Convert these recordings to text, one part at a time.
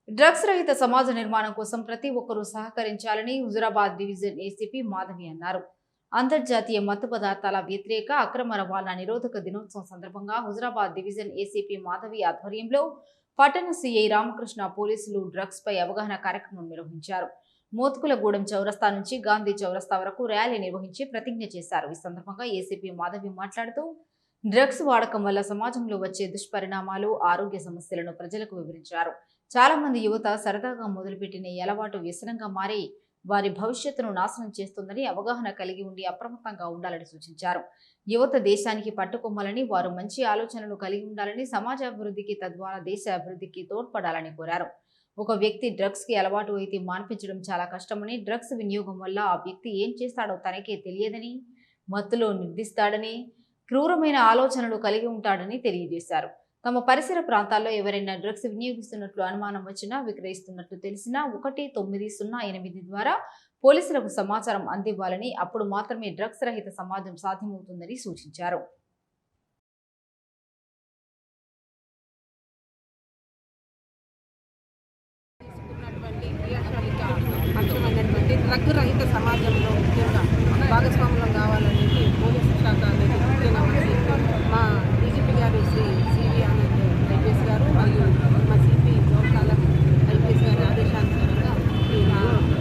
Drugs రహిత సమాజ నిర్మాణం కోసం ప్రతి ఒక్కరూ సహకరించాలని హుజురాబాద్ డివిజన్ ఏసీపీ మాధవి అన్నారు. అంతర్జాతీయ మత్తు పదార్థాల వ్యతిరేక అక్రమ రవాణా నిరోధక దినోత్సవం సందర్భంగా హుజురాబాద్ డివిజన్ ఏసీపీ మాధవి ఆధ్వర్యంలో పట్టణ సీఐ రామకృష్ణ పోలీసులు డ్రగ్స్ పై అవగాహన కార్యక్రమం నిర్వహించారు. మోత్కులగూడెం చౌరస్తా నుంచి గాంధీ చౌరస్తా వరకు ర్యాలీ నిర్వహించి ప్రతిజ్ఞ చేశారు. ఈ సందర్భంగా ఏసీపీ మాధవి మాట్లాడుతూ డ్రగ్స్ వాడకం వల్ల సమాజంలో వచ్చే దుష్పరిణామాలు, ఆరోగ్య సమస్యలను ప్రజలకు వివరించారు. చాలా మంది యువత సరదాగా మొదలుపెట్టిన ఈ అలవాటు వ్యసనంగా మారి వారి భవిష్యత్తును నాశనం చేస్తుందని అవగాహన కలిగి ఉండి అప్రమత్తంగా ఉండాలని సూచించారు. యువత దేశానికి పట్టుకొమ్మాలని, వారు మంచి ఆలోచనలు కలిగి ఉండాలని, సమాజ అభివృద్ధికి తద్వారా దేశ అభివృద్ధికి తోడ్పడాలని కోరారు. ఒక వ్యక్తి డ్రగ్స్ కి అలవాటు అయితే మాన్పించడం చాలా కష్టమని, డ్రగ్స్ వినియోగం వల్ల ఆ వ్యక్తి ఏం చేస్తాడో తనకే తెలియదని, మత్తులో నిర్దిస్తాడని, క్రూరమైన ఆలోచనలు కలిగి ఉంటాడని తెలియజేశారు. తమ పరిసర ప్రాంతాల్లో ఎవరైనా డ్రగ్స్ వినియోగిస్తున్నట్లు అనుమానం వచ్చినా, విక్రయిస్తున్నట్లు తెలిసినా 1908 ద్వారా పోలీసులకు సమాచారం అందివ్వాలని, అప్పుడు మాత్రమే డ్రగ్స్ రహిత సమాజం సాధ్యమవుతుందని సూచించారు. డ్రగ్ రహిత సమాజంలో ముఖ్యంగా భాగస్వాములం కావాలనేది పోలీసు శాఖ అనేది మా డీజీపీ గారు శ్రీ సివి ఆనంద్ ఐపీఎస్ గారు మరియు మా సిపి జోకాలం ఐపీఎస్ గారి ఆదేశానుసారంగా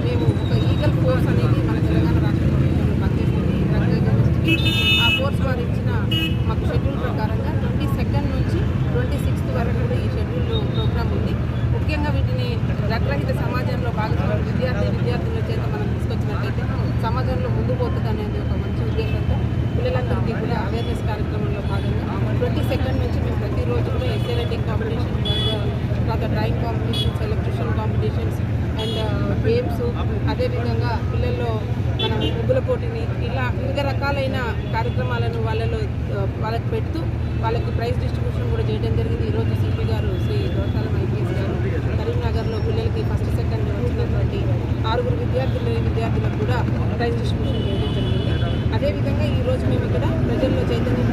మేము ఒక ఈగల్ ఫోర్స్ అనేది మన తెలంగాణ రాష్ట్ర ప్రభుత్వంలో పనిచేస్తుంది. డ్రగ్ అగెనిస్ట్ ఆ ఫోర్స్ వారు ఇచ్చిన మాకు షెడ్యూల్ ప్రకారంగా 22 నుంచి 26 వరకు కూడా ఈ షెడ్యూల్ ప్రోగ్రామ్ ఉంది. ముఖ్యంగా వీటిని డ్రగ్ రహిత సమాజంలో భాగస్వామ్యం విద్యార్థుల చేత మనం తీసుకొచ్చినట్లయితే సమాజంలో ముందు పోతుంది అనేది ఒక మంచి ఉద్దేశంతో పిల్లలందరికీ కూడా అవేర్నెస్ కార్యక్రమంలో భాగంగా 22 నుంచి మేము ప్రతిరోజు కూడా ఎస్ఏ రైటింగ్ కాంపిటీషన్, తర్వాత drawing competitions, electrician competitions and games, అదేవిధంగా పిల్లల్లో మనం ముగ్గుల పోటీని, ఇలా వివిధ రకాలైన కార్యక్రమాలను వాళ్ళకి పెడుతూ వాళ్ళకి ప్రైజ్ డిస్ట్రిబ్యూషన్ కూడా చేయడం జరిగింది. ఈరోజు సిపి గారు శ్రీ గోసాలం ఐపీఎస్ గారు కరీంనగర్లో పిల్లలకి ఫస్ట్ సెకండ్ వచ్చినటువంటి 6 విద్యార్థులకు కూడా ప్రైజ్ డిస్ట్రిబ్యూషన్ చేయడం జరిగింది. అదేవిధంగా ఈరోజు మేము ఇక్కడ ప్రజల్లో చైతన్యం